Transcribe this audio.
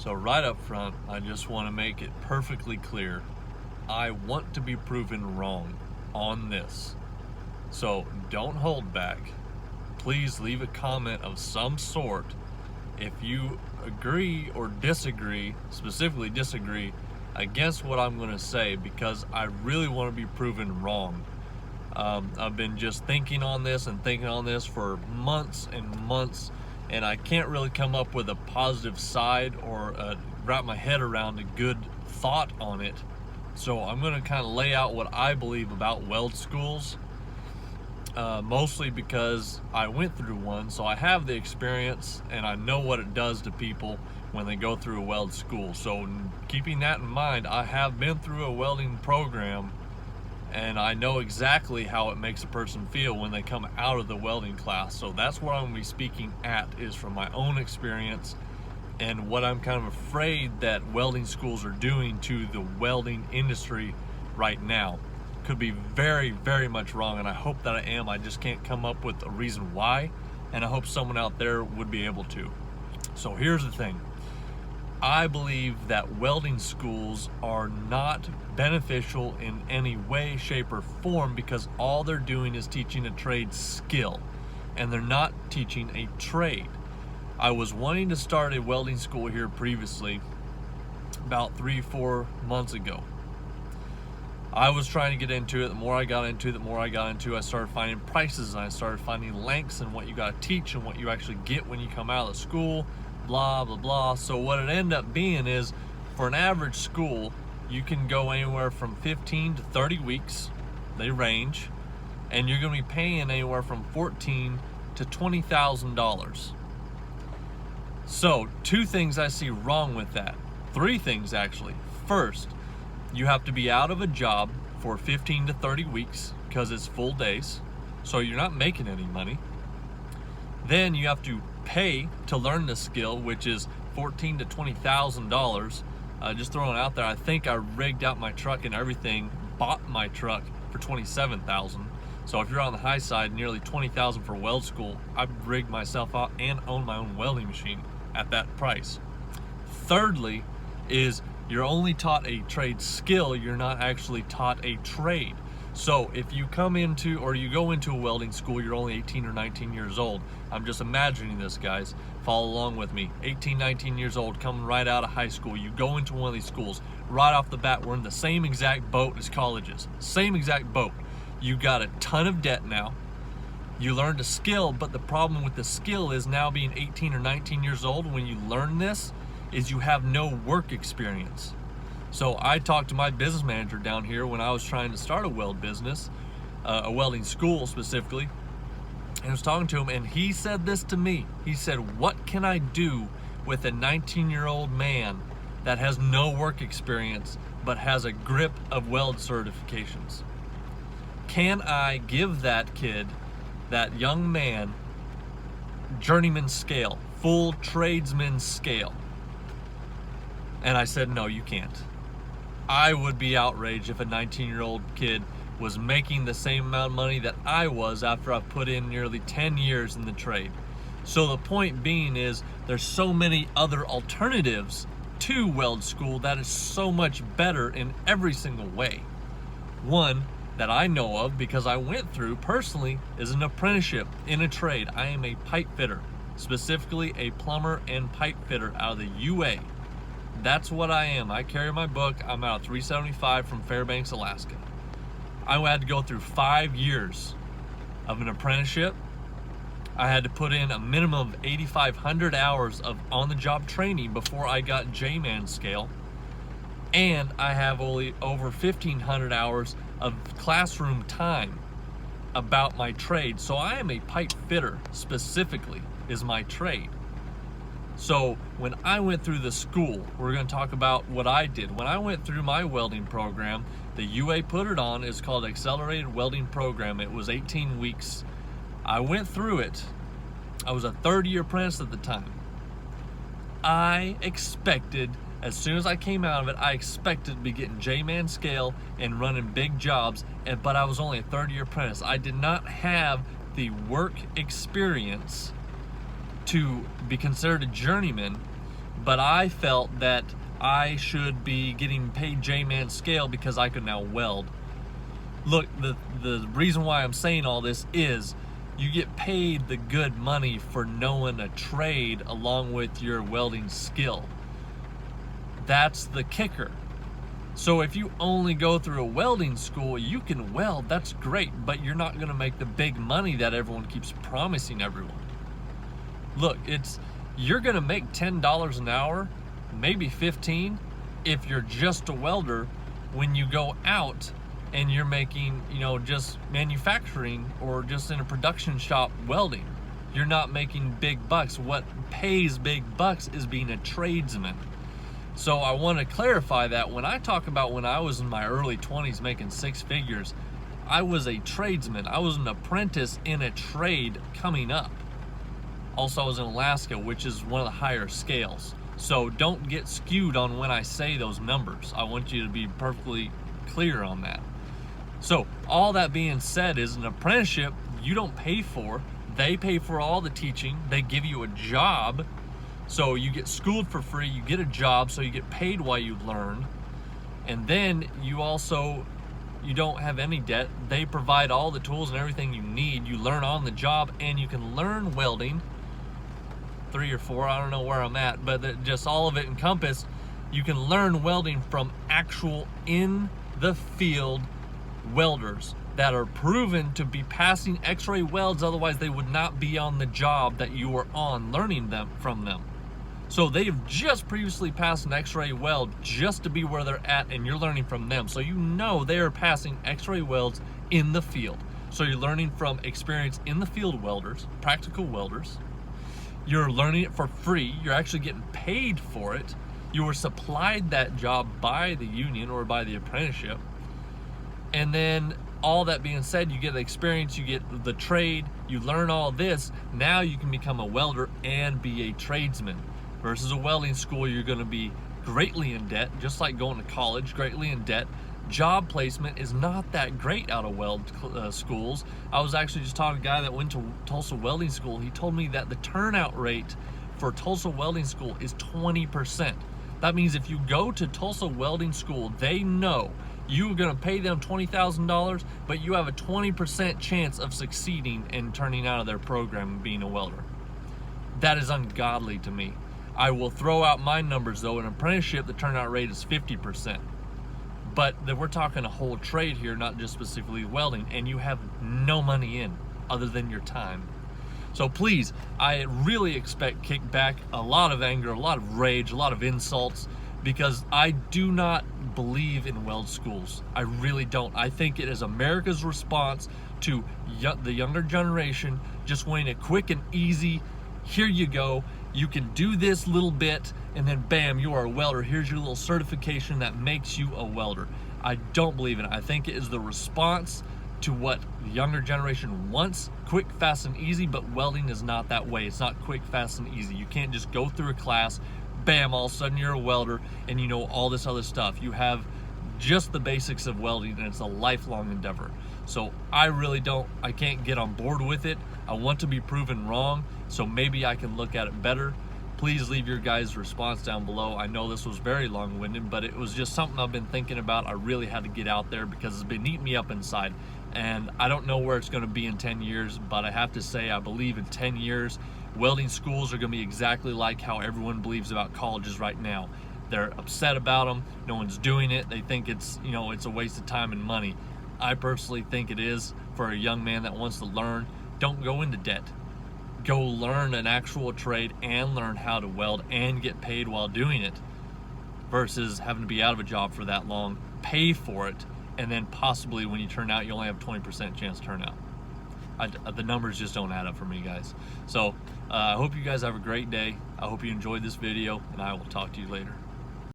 So right up front, I just want to make it perfectly clear. I want to be proven wrong on this. So don't hold back. Please leave a comment of some sort if you agree or disagree, specifically disagree, against what I'm going to say, because I really want to be proven wrong. I've been just thinking on this for months and months, and I can't really come up with a positive side or wrap my head around a good thought on it. So I'm going to kind of lay out what I believe about weld schools, mostly because I went through one, so I have the experience and I know what it does to people when they go through a weld school. So keeping that in mind, I have been through a welding program, and I know exactly how it makes a person feel when they come out of the welding class. So that's what I'm going to be speaking at, is from my own experience and what I'm kind of afraid that welding schools are doing to the welding industry right now. Could be very, very much wrong, and I hope that I am. I just can't come up with a reason why, and I hope someone out there would be able to. So here's the thing. I believe that welding schools are not beneficial in any way, shape, or form, because all they're doing is teaching a trade skill, and they're not teaching a trade. I was wanting to start a welding school here previously, about 3-4 months ago. I was trying to get into it. The more I got into it, I started finding prices, and I started finding lengths and what you got to teach and what you actually get when you come out of the school, blah, blah, blah. So what it ended up being is, for an average school, you can go anywhere from 15 to 30 weeks. They range. And you're going to be paying anywhere from $14,000 to $20,000. So 2 things I see wrong with that. 3 things, actually. First, you have to be out of a job for 15 to 30 weeks because it's full days, so you're not making any money. Then you have to pay to learn the skill, which is $14,000 to $20,000. Just throwing it out there, I think I rigged out my truck and everything, bought my truck for $27,000. So if you're on the high side, nearly $20,000 for weld school. I've rigged myself out and own my own welding machine at that price. Thirdly is, you're only taught a trade skill, you're not actually taught a trade. So if you come into, or you go into a welding school, you're only 18 or 19 years old. I'm just imagining this, guys. Follow along with me. 18, 19 years old, coming right out of high school. You go into one of these schools. Right off the bat, we're in the same exact boat as colleges. Same exact boat. You got a ton of debt now. You learned a skill, but the problem with the skill is, now being 18 or 19 years old, when you learn this, is you have no work experience. So I talked to my business manager down here when I was trying to start a weld business, a welding school specifically, and I was talking to him, and he said this to me. He said, what can I do with a 19-year-old man that has no work experience but has a grip of weld certifications? Can I give that kid, that young man, journeyman scale, full tradesman scale? And I said, no, you can't. I would be outraged if a 19-year-old kid was making the same amount of money that I was after I've put in nearly 10 years in the trade. So the point being is, there's so many other alternatives to weld school that is so much better in every single way. One that I know of, because I went through personally, is an apprenticeship in a trade. I am a pipe fitter, specifically a plumber and pipe fitter out of the UA. That's what I am. I carry my book. I'm out of 375 from Fairbanks, Alaska. I had to go through 5 years of an apprenticeship. I had to put in a minimum of 8,500 hours of on-the-job training before I got J-Man scale. And I have only over 1,500 hours of classroom time about my trade. So I am a pipe fitter, specifically, is my trade. So when I went through the school, we're going to talk about what I did. When I went through my welding program, the UA put it on. It's called Accelerated Welding Program. It was 18 weeks. I went through it. I was a third-year apprentice at the time. I expected, as soon as I came out of it, I expected to be getting J-Man scale and running big jobs, but I was only a third-year apprentice. I did not have the work experience to be considered a journeyman, but I felt that I should be getting paid J-man scale because I could now weld. Look, the reason why I'm saying all this is you get paid the good money for knowing a trade along with your welding skill. That's the kicker. So if you only go through a welding school, you can weld, that's great, but you're not gonna make the big money that everyone keeps promising everyone. Look, you're gonna make $10 an hour, maybe 15, if you're just a welder when you go out and you're making, just manufacturing or just in a production shop welding. You're not making big bucks. What pays big bucks is being a tradesman. So I want to clarify that when I talk about when I was in my early 20s making six figures, I was a tradesman. I was an apprentice in a trade coming up. Also, I was in Alaska, which is one of the higher scales. So don't get skewed on when I say those numbers. I want you to be perfectly clear on that. So all that being said is an apprenticeship you don't pay for. They pay for all the teaching. They give you a job. So you get schooled for free, you get a job, so you get paid while you learn. And then you don't have any debt. They provide all the tools and everything you need. You learn on the job, and you can learn welding. 3 or 4, I don't know where I'm at, but just all of it encompassed. You can learn welding from actual in the field welders that are proven to be passing x-ray welds, otherwise they would not be on the job that you were on learning them from them. So they've just previously passed an x-ray weld just to be where they're at, and you're learning from them. So they are passing x-ray welds in the field. So you're learning from experienced in the field welders, practical welders. You're learning it for free. You're actually getting paid for it. You were supplied that job by the union or by the apprenticeship. And then all that being said, you get the experience, you get the trade, you learn all this. Now you can become a welder and be a tradesman. Versus a welding school, you're going to be greatly in debt, just like going to college, greatly in debt. Job placement is not that great out of weld schools. I was actually just talking to a guy that went to Tulsa Welding School. He told me that the turnout rate for Tulsa Welding School is 20%. That means if you go to Tulsa Welding School, they know you're going to pay them $20,000, but you have a 20% chance of succeeding and turning out of their program and being a welder. That is ungodly to me. I will throw out my numbers though. In apprenticeship, the turnout rate is 50%. But we're talking a whole trade here, not just specifically welding, and you have no money in other than your time. So please, I really expect kickback, a lot of anger, a lot of rage, a lot of insults, because I do not believe in weld schools. I really don't. I think it is America's response to the younger generation just wanting it quick and easy. Here you go. You can do this little bit, and then bam, you are a welder. Here's your little certification that makes you a welder. I don't believe in it. I think it is the response to what the younger generation wants, quick, fast, and easy, but welding is not that way. It's not quick, fast, and easy. You can't just go through a class, bam, all of a sudden you're a welder, and you know all this other stuff. You have just the basics of welding, and it's a lifelong endeavor. So I can't get on board with it. I want to be proven wrong, so maybe I can look at it better. Please leave your guys' response down below. I know this was very long-winded, but it was just something I've been thinking about. I really had to get out there because it's been eating me up inside. And I don't know where it's going to be in 10 years, but I have to say I believe in 10 years, welding schools are going to be exactly like how everyone believes about colleges right now. They're upset about them. No one's doing it. They think it's a waste of time and money. I personally think it is for a young man that wants to learn. Don't go into debt. Go learn an actual trade and learn how to weld and get paid while doing it, versus having to be out of a job for that long, pay for it, and then possibly when you turn out, you only have 20% chance to turn out. The numbers just don't add up for me, guys. So I hope you guys have a great day. I hope you enjoyed this video, and I will talk to you later.